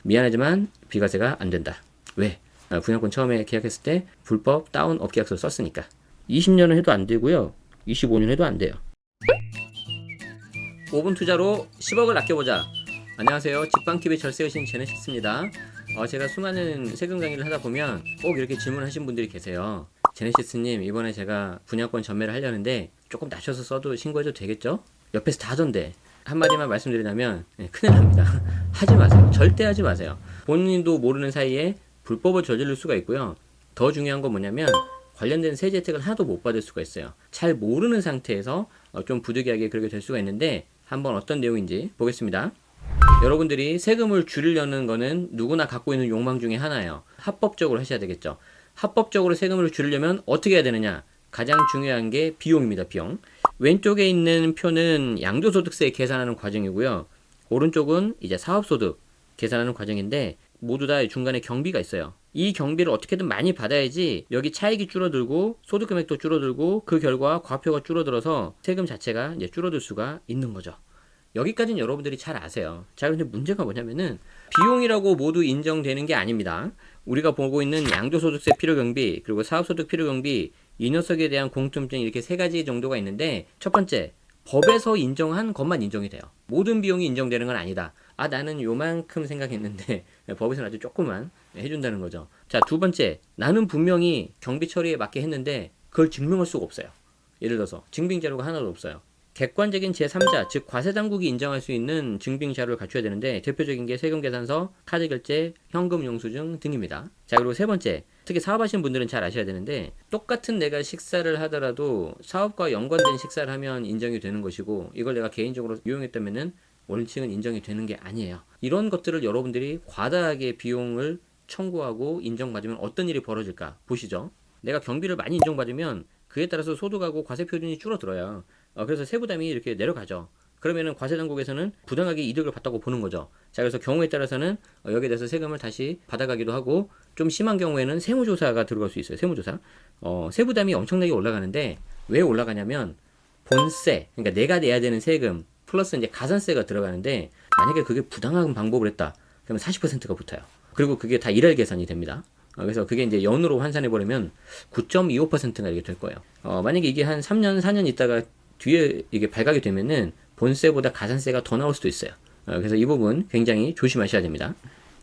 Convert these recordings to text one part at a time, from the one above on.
미안하지만 비과세가 안 된다. 왜? 분양권 처음에 계약했을 때 불법 다운 업계약서를 썼으니까. 20년은 해도 안 되고요. 25년 해도 안 돼요. 5분 투자로 10억을 아껴보자. 안녕하세요. 직방TV 절세여신 제네시스입니다. 제가 수많은 세금 강의를 하다 보면 꼭 이렇게 질문하신 분들이 계세요. 제네시스님, 이번에 제가 분양권 전매를 하려는데 조금 낮춰서 써도 신고해도 되겠죠? 옆에서 다 하던데. 한마디만 말씀드리자면 큰일 납니다. 하지 마세요. 절대 하지 마세요. 본인도 모르는 사이에 불법을 저지를 수가 있고요. 더 중요한 건 뭐냐면 관련된 세제 혜택을 하나도 못 받을 수가 있어요. 잘 모르는 상태에서 좀 부득이하게 그렇게 될 수가 있는데 한번 어떤 내용인지 보겠습니다. 여러분들이 세금을 줄이려는 거는 누구나 갖고 있는 욕망 중에 하나예요. 합법적으로 하셔야 되겠죠. 합법적으로 세금을 줄이려면 어떻게 해야 되느냐? 가장 중요한 게 비용입니다. 비용. 왼쪽에 있는 표는 양도소득세 계산하는 과정이고요. 오른쪽은 이제 사업소득 계산하는 과정인데 모두 다 중간에 경비가 있어요. 이 경비를 어떻게든 많이 받아야지 여기 차익이 줄어들고 소득 금액도 줄어들고 그 결과 과표가 줄어들어서 세금 자체가 이제 줄어들 수가 있는 거죠. 여기까지는 여러분들이 잘 아세요. 자, 근데 문제가 뭐냐면은 비용이라고 모두 인정되는 게 아닙니다. 우리가 보고 있는 양도소득세 필요경비 그리고 사업소득 필요경비 이 녀석에 대한 공통점 이렇게 세 가지 정도가 있는데 첫 번째, 법에서 인정한 것만 인정이 돼요. 모든 비용이 인정되는 건 아니다. 나는 요만큼 생각했는데 법에서는 아주 조금만 해준다는 거죠. 자, 두 번째, 나는 분명히 경비 처리에 맞게 했는데 그걸 증명할 수가 없어요. 예를 들어서 증빙 자료가 하나도 없어요. 객관적인 제3자, 즉 과세당국이 인정할 수 있는 증빙 자료를 갖춰야 되는데 대표적인 게 세금계산서, 카드결제, 현금영수증 등입니다. 자, 그리고 세 번째, 특히 사업하시는 분들은 잘 아셔야 되는데 똑같은 내가 식사를 하더라도 사업과 연관된 식사를 하면 인정이 되는 것이고 이걸 내가 개인적으로 이용했다면은 원칙은 인정이 되는 게 아니에요. 이런 것들을 여러분들이 과다하게 비용을 청구하고 인정받으면 어떤 일이 벌어질까 보시죠. 내가 경비를 많이 인정받으면 그에 따라서 소득하고 과세 표준이 줄어들어요. 그래서 세부담이 이렇게 내려가죠. 그러면은 과세당국에서는 부당하게 이득을 봤다고 보는 거죠. 자, 그래서 경우에 따라서는 여기에 대해서 세금을 다시 받아가기도 하고 좀 심한 경우에는 세무조사가 들어갈 수 있어요. 세무조사. 세부담이 엄청나게 올라가는데 왜 올라가냐면 본세, 그러니까 내가 내야 되는 세금 플러스 이제 가산세가 들어가는데 만약에 그게 부당한 방법을 했다. 그러면 40%가 붙어요. 그리고 그게 다 일할 계산이 됩니다. 그래서 그게 이제 연으로 환산해버리면 9.25%가 이게 될 거예요. 만약에 이게 한 3년, 4년 있다가 뒤에 이게 발각이 되면은 본세보다 가산세가 더 나올 수도 있어요. 그래서 이 부분 굉장히 조심하셔야 됩니다.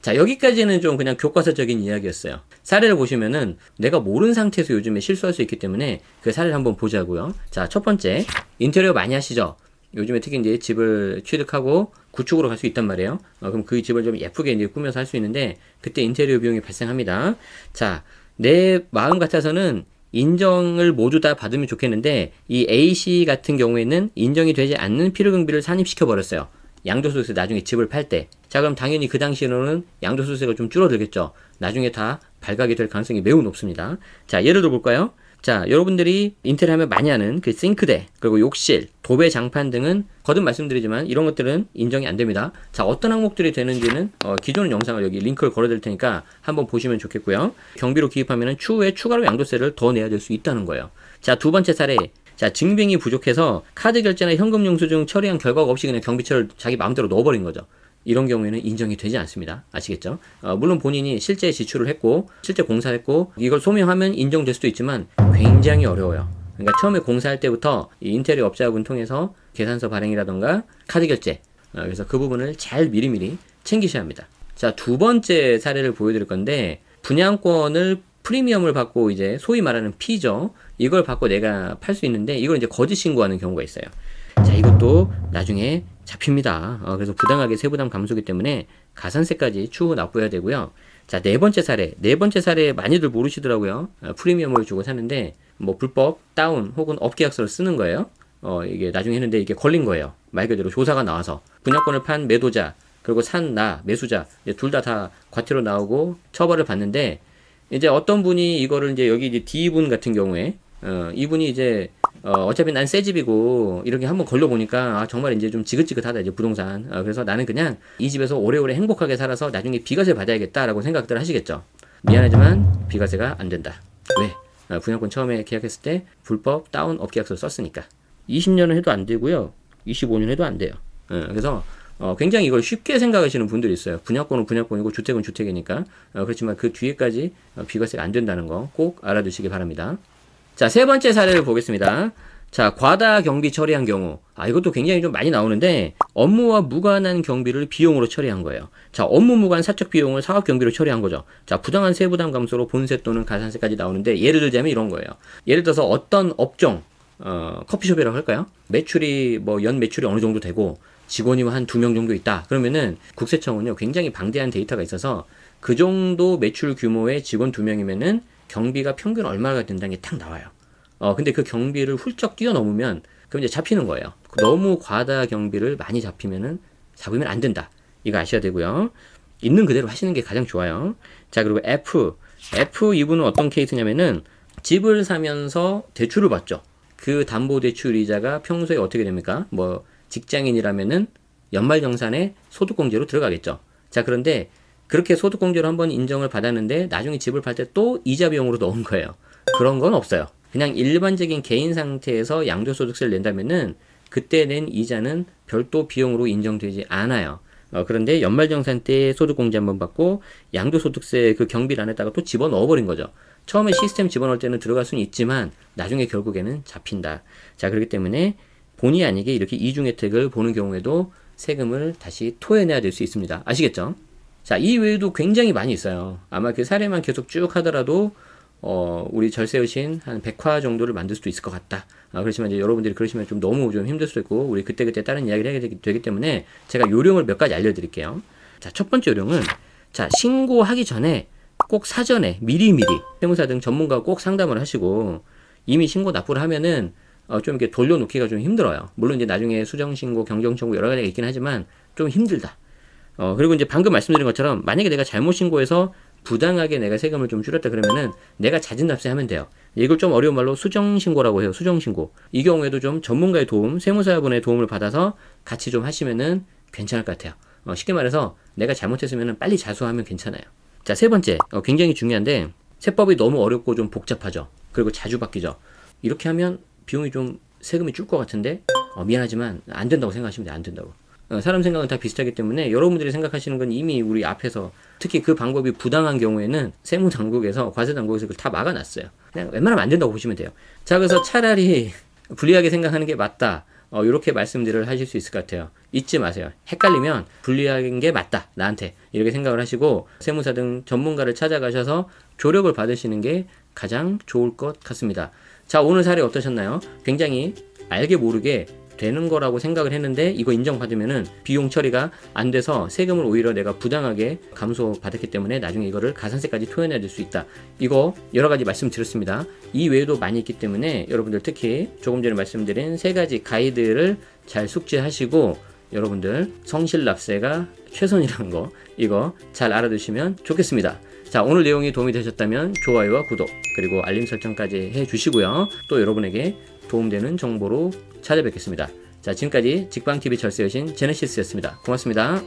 자, 여기까지는 좀 그냥 교과서적인 이야기였어요. 사례를 보시면은 내가 모르는 상태에서 요즘에 실수할 수 있기 때문에 그 사례를 한번 보자고요. 자, 첫 번째, 인테리어 많이 하시죠? 요즘에 특히 이제 집을 취득하고 구축으로 갈 수 있단 말이에요. 그럼 그 집을 좀 예쁘게 이제 꾸며서 할 수 있는데 그때 인테리어 비용이 발생합니다. 자, 내 마음 같아서는 인정을 모두 다 받으면 좋겠는데 이 A씨 같은 경우에는 인정이 되지 않는 필요경비를 산입시켜 버렸어요. 양도소득세 나중에 집을 팔 때. 자, 그럼 당연히 그 당시로는 양도소득세가 좀 줄어들겠죠. 나중에 다 발각이 될 가능성이 매우 높습니다. 자, 예를 들어 볼까요? 자, 여러분들이 인테리어 하면 많이 하는 그 싱크대, 그리고 욕실, 도배 장판 등은 거듭 말씀드리지만 이런 것들은 인정이 안 됩니다. 자, 어떤 항목들이 되는지는 기존 영상을 여기 링크를 걸어드릴 테니까 한번 보시면 좋겠고요. 경비로 기입하면 추후에 추가로 양도세를 더 내야 될 수 있다는 거예요. 자, 두 번째 사례. 자, 증빙이 부족해서 카드 결제나 현금 영수증 처리한 결과가 없이 그냥 경비처를 자기 마음대로 넣어버린 거죠. 이런 경우에는 인정이 되지 않습니다. 아시겠죠? 물론 본인이 실제 지출을 했고 실제 공사를 했고 이걸 소명하면 인정될 수도 있지만 굉장히 어려워요. 그러니까 처음에 공사할 때부터 이 인테리어 업자분 통해서 계산서 발행이라던가 카드 결제, 그래서 그 부분을 잘 미리미리 챙기셔야 합니다. 자, 두 번째 사례를 보여드릴 건데 분양권을 프리미엄을 받고 이제 소위 말하는 피죠. 이걸 받고 내가 팔 수 있는데 이걸 이제 거짓 신고하는 경우가 있어요. 자, 이것도 나중에 잡힙니다. 그래서 부당하게 세부담 감소기 때문에 가산세까지 추후 납부해야 되고요. 자, 네 번째 사례 많이들 모르시더라고요. 프리미엄을 주고 사는데 뭐 불법 다운 혹은 업계약서를 쓰는 거예요. 이게 나중에 했는데 이게 걸린 거예요. 말 그대로 조사가 나와서 분양권을 판 매도자 그리고 산 나 매수자 둘 다 과태료 나오고 처벌을 받는데 이제 어떤 분이 이거를 이제 여기 이제 D분 같은 경우에 이분이 이제 어차피 난 새 집이고 이렇게 한번 걸려보니까 정말 이제 좀 지긋지긋하다 이제 부동산. 그래서 나는 그냥 이 집에서 오래오래 행복하게 살아서 나중에 비과세 받아야겠다라고 생각들 하시겠죠. 미안하지만 비과세가 안 된다. 왜? 분양권 처음에 계약했을 때 불법 다운 업계약서를 썼으니까. 20년은 해도 안 되고요. 25년 해도 안 돼요. 그래서 굉장히 이걸 쉽게 생각하시는 분들이 있어요. 분양권은 분양권이고 주택은 주택이니까. 그렇지만 그 뒤에까지 비과세가 안 된다는 거 꼭 알아두시기 바랍니다. 자, 세 번째 사례를 보겠습니다. 자, 과다 경비 처리한 경우. 이것도 굉장히 좀 많이 나오는데, 업무와 무관한 경비를 비용으로 처리한 거예요. 자, 업무 무관 사적 비용을 사업 경비로 처리한 거죠. 자, 부당한 세부담 감소로 본세 또는 가산세까지 나오는데, 예를 들자면 이런 거예요. 예를 들어서 어떤 업종, 커피숍이라고 할까요? 매출이, 연 매출이 어느 정도 되고, 직원이 한 2명 정도 있다. 그러면은 국세청은요, 굉장히 방대한 데이터가 있어서, 그 정도 매출 규모의 직원 2명이면은 경비가 평균 얼마가 된다는 게 딱 나와요. 근데 그 경비를 훌쩍 뛰어넘으면 그럼 이제 잡히는 거예요. 너무 과다 경비를 많이 잡으면 안 된다. 이거 아셔야 되고요. 있는 그대로 하시는 게 가장 좋아요. 자, 그리고 F 이분은 어떤 케이스냐면은 집을 사면서 대출을 받죠. 그 담보대출 이자가 평소에 어떻게 됩니까? 직장인이라면은 연말정산에 소득공제로 들어가겠죠. 자, 그런데 그렇게 소득공제로 한번 인정을 받았는데 나중에 집을 팔 때 또 이자 비용으로 넣은 거예요. 그런 건 없어요. 그냥 일반적인 개인 상태에서 양도소득세를 낸다면은 그때 낸 이자는 별도 비용으로 인정되지 않아요. 그런데 연말정산 때 소득공제 한번 받고 양도소득세 그 경비란에다가 또 집어넣어버린 거죠. 처음에 시스템 집어넣을 때는 들어갈 수는 있지만 나중에 결국에는 잡힌다. 자, 그렇기 때문에 본의 아니게 이렇게 이중 혜택을 보는 경우에도 세금을 다시 토해내야 될 수 있습니다. 아시겠죠? 자, 이 외에도 굉장히 많이 있어요. 아마 그 사례만 계속 쭉 하더라도 우리 절세의신 한 100화 정도를 만들 수도 있을 것 같다. 그렇지만 이제 여러분들이 그러시면 좀 너무 좀 힘들 수도 있고, 우리 그때그때 다른 이야기를 하게 되기 때문에 제가 요령을 몇 가지 알려드릴게요. 자, 첫 번째 요령은, 자, 신고하기 전에 꼭 사전에 미리미리 세무사 등 전문가와 꼭 상담을 하시고, 이미 신고 납부를 하면은 좀 이렇게 돌려놓기가 좀 힘들어요. 물론 이제 나중에 수정신고, 경정신고 여러 가지가 있긴 하지만 좀 힘들다. 그리고 이제 방금 말씀드린 것처럼 만약에 내가 잘못 신고해서 부당하게 내가 세금을 좀 줄였다 그러면은 내가 자진납세하면 돼요. 이걸 좀 어려운 말로 수정신고라고 해요. 수정신고. 이 경우에도 좀 전문가의 도움, 세무사분의 도움을 받아서 같이 좀 하시면은 괜찮을 것 같아요. 쉽게 말해서 내가 잘못했으면은 빨리 자수하면 괜찮아요. 자, 세 번째, 굉장히 중요한데 세법이 너무 어렵고 좀 복잡하죠. 그리고 자주 바뀌죠. 이렇게 하면 비용이 좀 세금이 줄 것 같은데 미안하지만 안 된다고 생각하시면 돼요. 안 된다고. 사람 생각은 다 비슷하기 때문에 여러분들이 생각하시는 건 이미 우리 앞에서, 특히 그 방법이 부당한 경우에는 세무당국에서, 과세당국에서 그걸 다 막아놨어요. 그냥 웬만하면 안 된다고 보시면 돼요. 자, 그래서 차라리 불리하게 생각하는 게 맞다. 이렇게 말씀들을 하실 수 있을 것 같아요. 잊지 마세요. 헷갈리면 불리한 게 맞다. 나한테. 이렇게 생각을 하시고 세무사 등 전문가를 찾아가셔서 조력을 받으시는 게 가장 좋을 것 같습니다. 자, 오늘 사례 어떠셨나요? 굉장히 알게 모르게 되는 거라고 생각을 했는데 이거 인정받으면은 비용 처리가 안 돼서 세금을 오히려 내가 부당하게 감소받았기 때문에 나중에 이거를 가산세까지 토해내야 될 수 있다. 이거 여러 가지 말씀드렸습니다. 이 외에도 많이 있기 때문에 여러분들 특히 조금 전에 말씀드린 세 가지 가이드를 잘 숙지하시고 여러분들 성실납세가 최선이라는 거 이거 잘 알아두시면 좋겠습니다. 자, 오늘 내용이 도움이 되셨다면 좋아요와 구독 그리고 알림 설정까지 해주시고요. 또 여러분에게 도움되는 정보로 찾아뵙겠습니다. 자, 지금까지 직방TV 절세여신 제네시스였습니다. 고맙습니다.